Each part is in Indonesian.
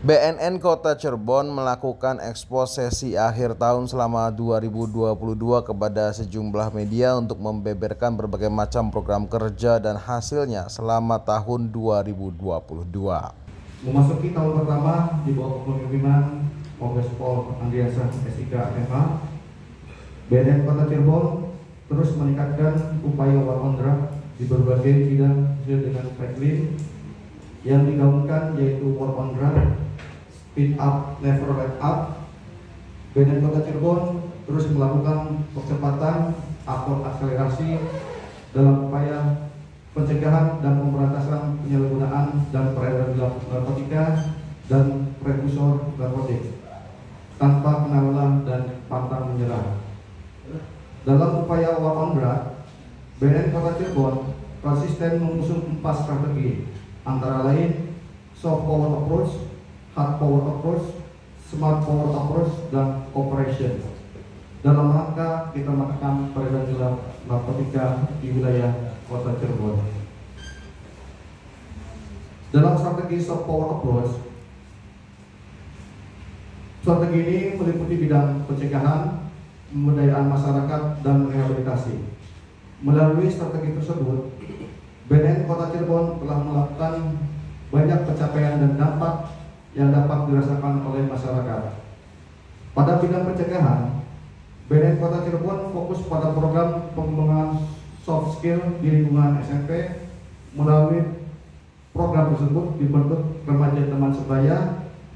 BNN Kota Cirebon melakukan eksposesi akhir tahun selama 2022 kepada sejumlah media untuk membeberkan berbagai macam program kerja dan hasilnya selama tahun 2022. Memasuki tahun pertama di bawah kepemimpinan Kombes Pol Andriansyah SIK MH, BNN Kota Cirebon terus meningkatkan upaya war on drug di berbagai bidang sesuai dengan tagline yang digaungkan, yaitu war on drug, speed up, never let up. BNN Kota Cirebon terus melakukan percepatan atau akselerasi dalam upaya pencegahan dan pemberantasan penyalahgunaan dan peredaran gelap narkotika dan prekursor narkotik tanpa kenal lelah dan pantang menyerah. Dalam upaya war on drug, BNN Kota Cirebon konsisten mengusung 4 strategi, antara lain soft power approach, hard power approach, smart power approach, dan operation, dalam rangka kita menekan peredaran gelap narkotika di wilayah Kota Cirebon. Dalam strategi soft power approach, strategi ini meliputi bidang pencegahan, pemberdayaan masyarakat, dan rehabilitasi. Melalui strategi tersebut, BNN Kota Cirebon telah melakukan banyak pencapaian dan dampak yang dapat dirasakan oleh masyarakat. Pada bidang pencegahan, BNN Kota Cirebon fokus pada program pengembangan soft skill di lingkungan SMP. Melalui program tersebut dibentuk remaja teman sebaya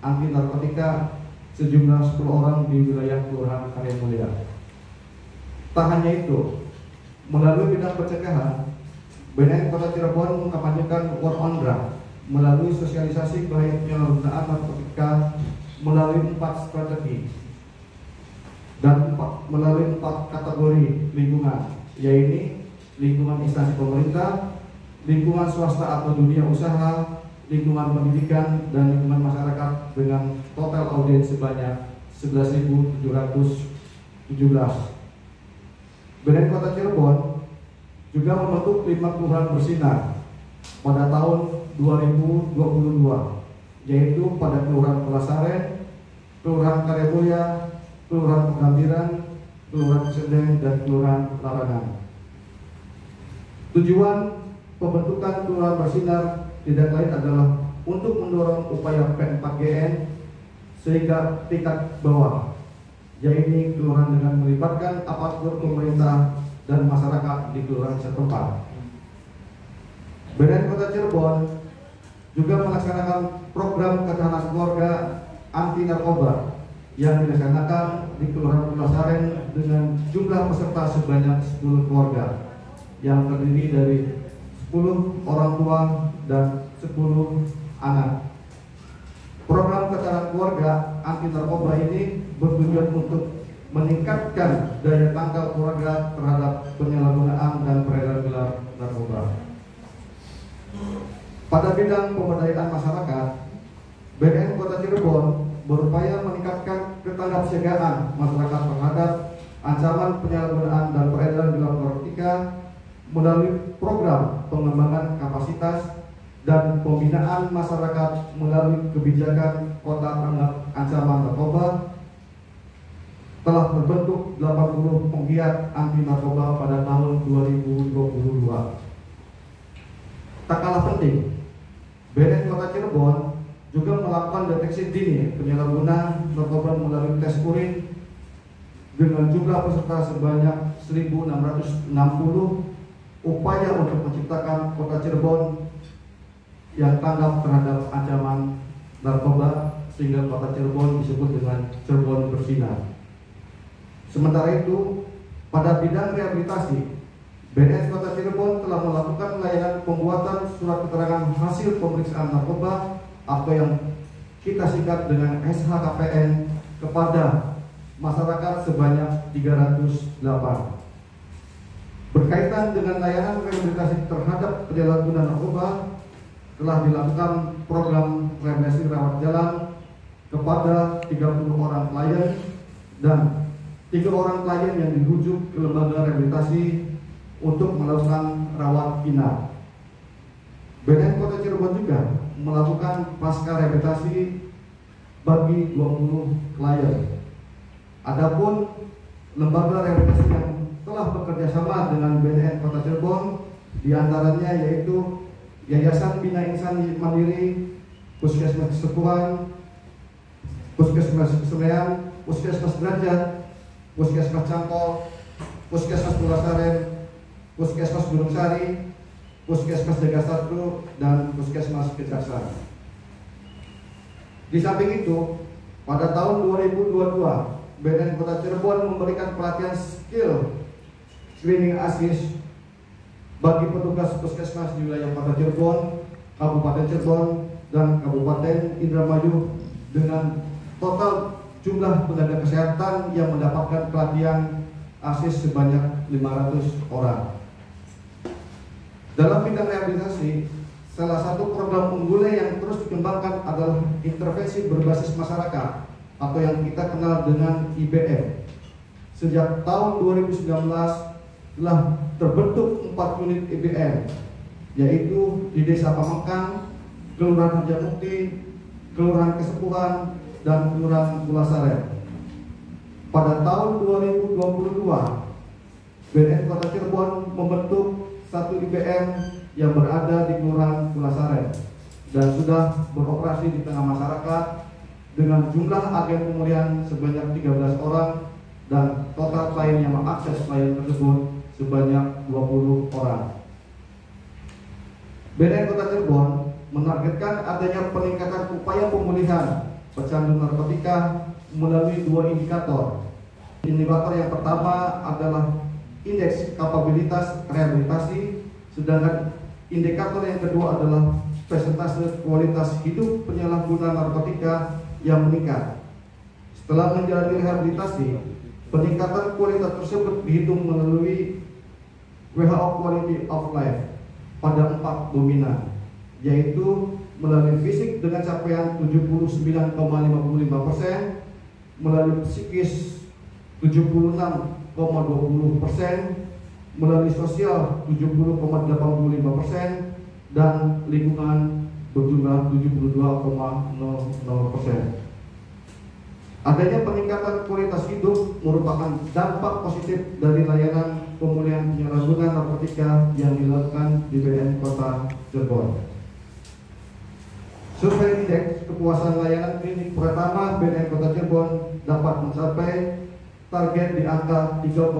anti narkotika sejumlah 10 orang di wilayah Kelurahan Karya Mulia. Tak hanya itu, melalui bidang pencegahan, BNN Kota Cirebon mengkampanyekan war on drug melalui sosialisasi bahaya penyalahgunaan narkotika melalui 4 strategi dan melalui 4 kategori lingkungan, yaitu lingkungan instansi pemerintah, lingkungan swasta atau dunia usaha, lingkungan pendidikan, dan lingkungan masyarakat dengan total audiens sebanyak 11.717. BNN Kota Cirebon juga membentuk 5 kelurahan bersinar pada tahun 2022, yaitu pada Kelurahan Pelasaren, Kelurahan Karya Mulia, Kelurahan Pegambiran, Kelurahan Sendeng, dan Kelurahan Larangan. Tujuan pembentukan kelurahan bersinar tidak lain adalah untuk mendorong upaya P4GN sehingga tingkat bawah, yaitu kelurahan dengan melibatkan aparatur pemerintah dan masyarakat di kelurahan setempat. BNN Kota Cirebon juga melaksanakan program ketahanan keluarga anti narkoba yang dilaksanakan di Kelurahan Pelasaren dengan jumlah peserta sebanyak 10 keluarga yang terdiri dari 10 orang tua dan 10 anak. Program ketahanan keluarga anti narkoba ini bertujuan untuk meningkatkan daya tangkal keluarga terhadap penyalahgunaan dan peredaran gelap narkoba. Pada bidang pemberdayaan masyarakat, BNN Kota Cirebon berupaya meningkatkan ketanggapsiagaan masyarakat terhadap ancaman penyalahgunaan dan peredaran gelap narkotika melalui program pengembangan kapasitas dan pembinaan masyarakat melalui kebijakan Kota Tanggap Ancaman Narkoba. Telah terbentuk 80 penggiat anti narkoba pada tahun 2022. Tak kalah penting, BNN Kota Cirebon juga melakukan deteksi dini penyalahgunaan narkoba melalui tes urin dengan jumlah peserta sebanyak 1.660. Upaya untuk menciptakan Kota Cirebon yang tanggap terhadap ancaman narkoba sehingga Kota Cirebon disebut dengan Cirebon bersinar. Sementara itu, pada bidang rehabilitasi, BNN Kota Cirebon telah melakukan layanan pembuatan surat keterangan hasil pemeriksaan narkoba atau yang kita singkat dengan SHKPN kepada masyarakat sebanyak 308. Berkaitan dengan layanan rehabilitasi terhadap penyalahgunaan narkoba, telah dilakukan program rehabilitasi rawat jalan kepada 30 orang klien dan 3 orang klien yang dirujuk ke lembaga rehabilitasi untuk melakukan rawat inap. BNN Kota Cirebon juga melakukan pasca rehabilitasi bagi 20 klien. Adapun lembaga rehabilitasi yang telah bekerja sama dengan BNN Kota Cirebon diantaranya yaitu Yayasan Bina Insan Mandiri, Puskesmas Kesepuhan, Puskesmas Kesemean, Puskesmas Derajat, Puskesmas Cangkol, Puskesmas Pulasaren, Puskesmas Gunung Sari, Puskesmas Jagasatru, dan Puskesmas Kejaksaan. Di samping itu, pada tahun 2022, BNN Kota Cirebon memberikan pelatihan skill screening ASIS bagi petugas puskesmas di wilayah Kota Cirebon, Kabupaten Cirebon, dan Kabupaten Indramayu dengan total jumlah tenaga kesehatan yang mendapatkan pelatihan ASIS sebanyak 500 orang. Dalam bidang rehabilitasi, salah satu program unggulan yang terus dikembangkan adalah intervensi berbasis masyarakat atau yang kita kenal dengan IBM. Sejak tahun 2019 telah terbentuk 4 unit IBM, yaitu di Desa Pamengkang, Kelurahan Harjamukti, Kelurahan Kesepuhan, dan Kelurahan Pulasaren. Pada tahun 2022, BNN Kota Cirebon membentuk 1 IBM yang berada di Kelurahan Pulasaren dan sudah beroperasi di tengah masyarakat dengan jumlah agen pemulihan sebanyak 13 orang dan total klien yang mengakses klien tersebut sebanyak 20 orang. BNN Kota Cirebon menargetkan adanya peningkatan upaya pemulihan pecandu narkotika melalui 2 indikator. Indikator yang pertama adalah indeks kapabilitas rehabilitasi, sedangkan indikator yang kedua adalah persentase kualitas hidup penyalahguna narkotika yang meningkat. Setelah menjalani rehabilitasi, peningkatan kualitas tersebut dihitung melalui WHO Quality of Life pada 4 dominan, yaitu melalui fisik dengan capaian 79,55%, melalui psikis 76,20%, melalui sosial 70,85%, dan lingkungan berjumlah 72,00%. Adanya peningkatan kualitas hidup merupakan dampak positif dari layanan pemulihan penyalahgunaan narkotika yang dilakukan di BNN Kota Cirebon. Survei indeks kepuasan layanan klinik pertama BNN Kota Cirebon dapat mencapai target di angka 3,2.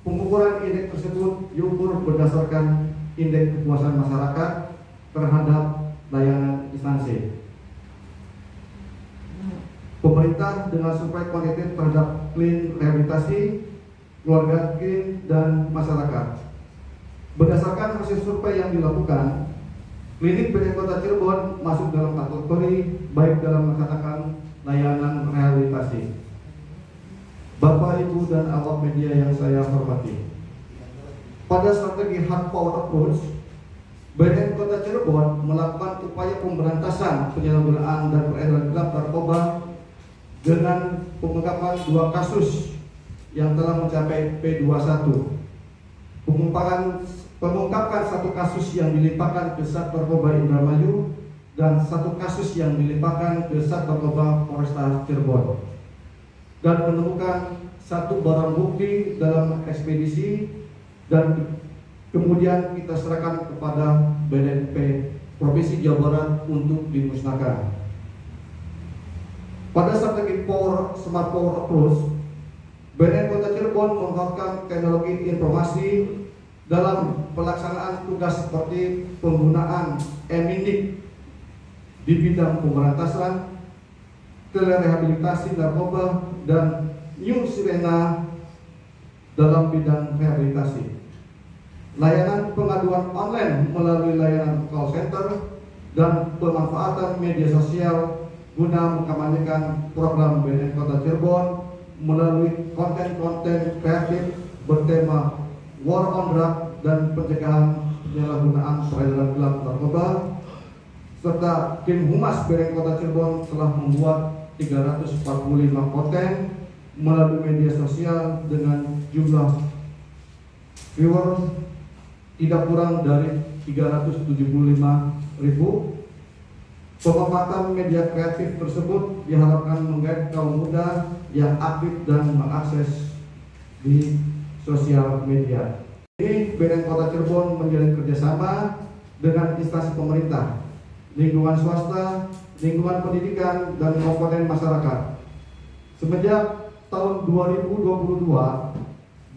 Pengukuran indeks tersebut diukur berdasarkan indeks kepuasan masyarakat terhadap layanan instansi. Pemerintah dengan survei kuantitatif terhadap klin rehabilitasi, keluarga klin, dan masyarakat. Berdasarkan hasil survei yang dilakukan, klinik BNN Kota Cirebon masuk dalam kategori baik dalam melaksanakan layanan rehabilitasi. Bapak, Ibu, dan awak media yang saya hormati, pada strategi hard power approach, BNN Kota Cirebon melakukan upaya pemberantasan penyalahgunaan dan peredaran gelap narkoba dengan pengungkapan 2 kasus yang telah mencapai P21, pengungkapan 1 kasus yang dilimpahkan ke Sat Narkoba Indramayu dan 1 kasus yang dilimpahkan ke Sat Narkoba Polresta Cirebon, dan menemukan 1 barang bukti dalam ekspedisi dan kemudian kita serahkan kepada BNP Provinsi Jawa Barat untuk dimusnahkan. Pada strategi smart power approach, BNN Kota Cirebon menggunakan teknologi informasi dalam pelaksanaan tugas seperti penggunaan e-mindik di bidang pemberantasan, telerehabilitasi narkoba, dan New Sirena dalam bidang rehabilitasi. Layanan pengaduan online melalui layanan call center dan pemanfaatan media sosial guna mengkampanyekan program BNN Kota Cirebon melalui konten-konten kreatif bertema War on Drug dan pencegahan penyalahgunaan peredaran gelap narkoba, serta tim Humas BNN Kota Cirebon telah membuat 345 konten melalui media sosial dengan jumlah viewers tidak kurang dari 375.000. Pemanfaatan media kreatif tersebut diharapkan menggait kaum muda yang aktif dan mengakses di sosial media. Ini BNN Kota Cirebon menjalin kerjasama dengan instansi pemerintah, lingkungan swasta, lingkungan pendidikan, dan komponen masyarakat. Semenjak tahun 2022,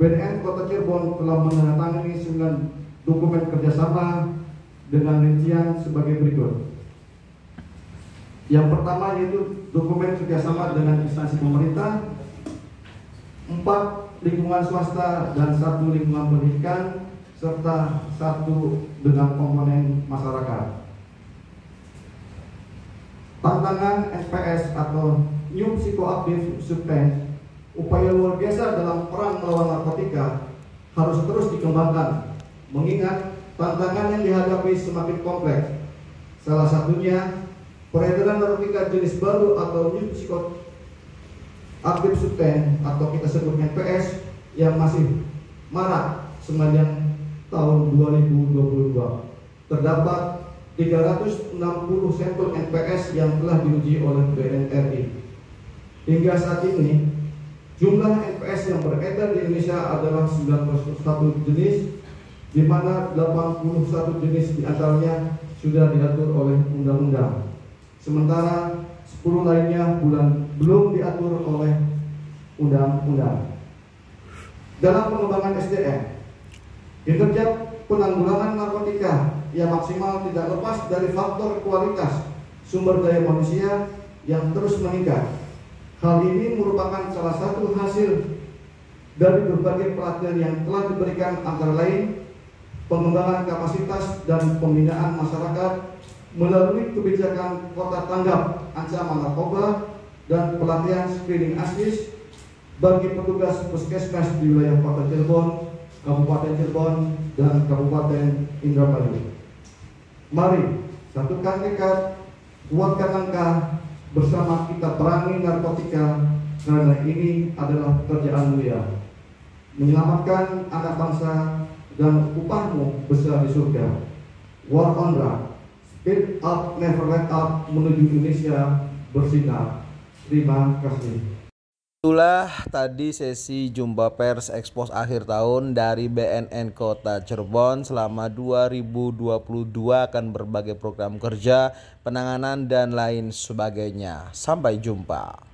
BNN Kota Cirebon telah menandatangani 9 dokumen kerjasama dengan rincian sebagai berikut. Yang pertama yaitu dokumen kerjasama dengan instansi pemerintah, 4 lingkungan swasta dan 1 lingkungan pendidikan, serta 1 dengan komponen masyarakat. Tantangan NPS atau New Psychoactive Substance, upaya luar biasa dalam perang melawan narkotika harus terus dikembangkan, mengingat tantangan yang dihadapi semakin kompleks. Salah satunya peredaran narkotika jenis baru atau New Psychoactive Substance atau kita sebut NPS yang masih marak sepanjang tahun 2022. Terdapat 360 sampel NPS yang telah diuji oleh BNRI. Hingga saat ini, jumlah NPS yang beredar di Indonesia adalah 91 jenis, di mana 81 jenis diantaranya sudah diatur oleh undang-undang. Sementara 10 lainnya belum diatur oleh undang-undang. Dalam pengembangan SDM, kinerja penanggulangan narkotika yang maksimal tidak lepas dari faktor kualitas sumber daya manusia yang terus meningkat. Hal ini merupakan salah satu hasil dari berbagai pelatihan yang telah diberikan, antara lain pengembangan kapasitas dan pembinaan masyarakat melalui kebijakan kota tanggap ancaman narkoba dan pelatihan screening ASIS bagi petugas puskesmas di wilayah Kota Cirebon, Kabupaten Cirebon, dan Kabupaten Indramayu. Mari satukan tekad, kuatkan langkah, bersama kita perangi narkotika, karena ini adalah pekerjaan mulia. Menyelamatkan anak bangsa dan upahmu besar di surga. War on drugs. Speed up, never let up, menuju Indonesia bersinar. Terima kasih. Itulah tadi sesi jumpa pers ekspos akhir tahun dari BNN Kota Cirebon selama 2022 akan berbagai program kerja, penanganan, dan lain sebagainya. Sampai jumpa.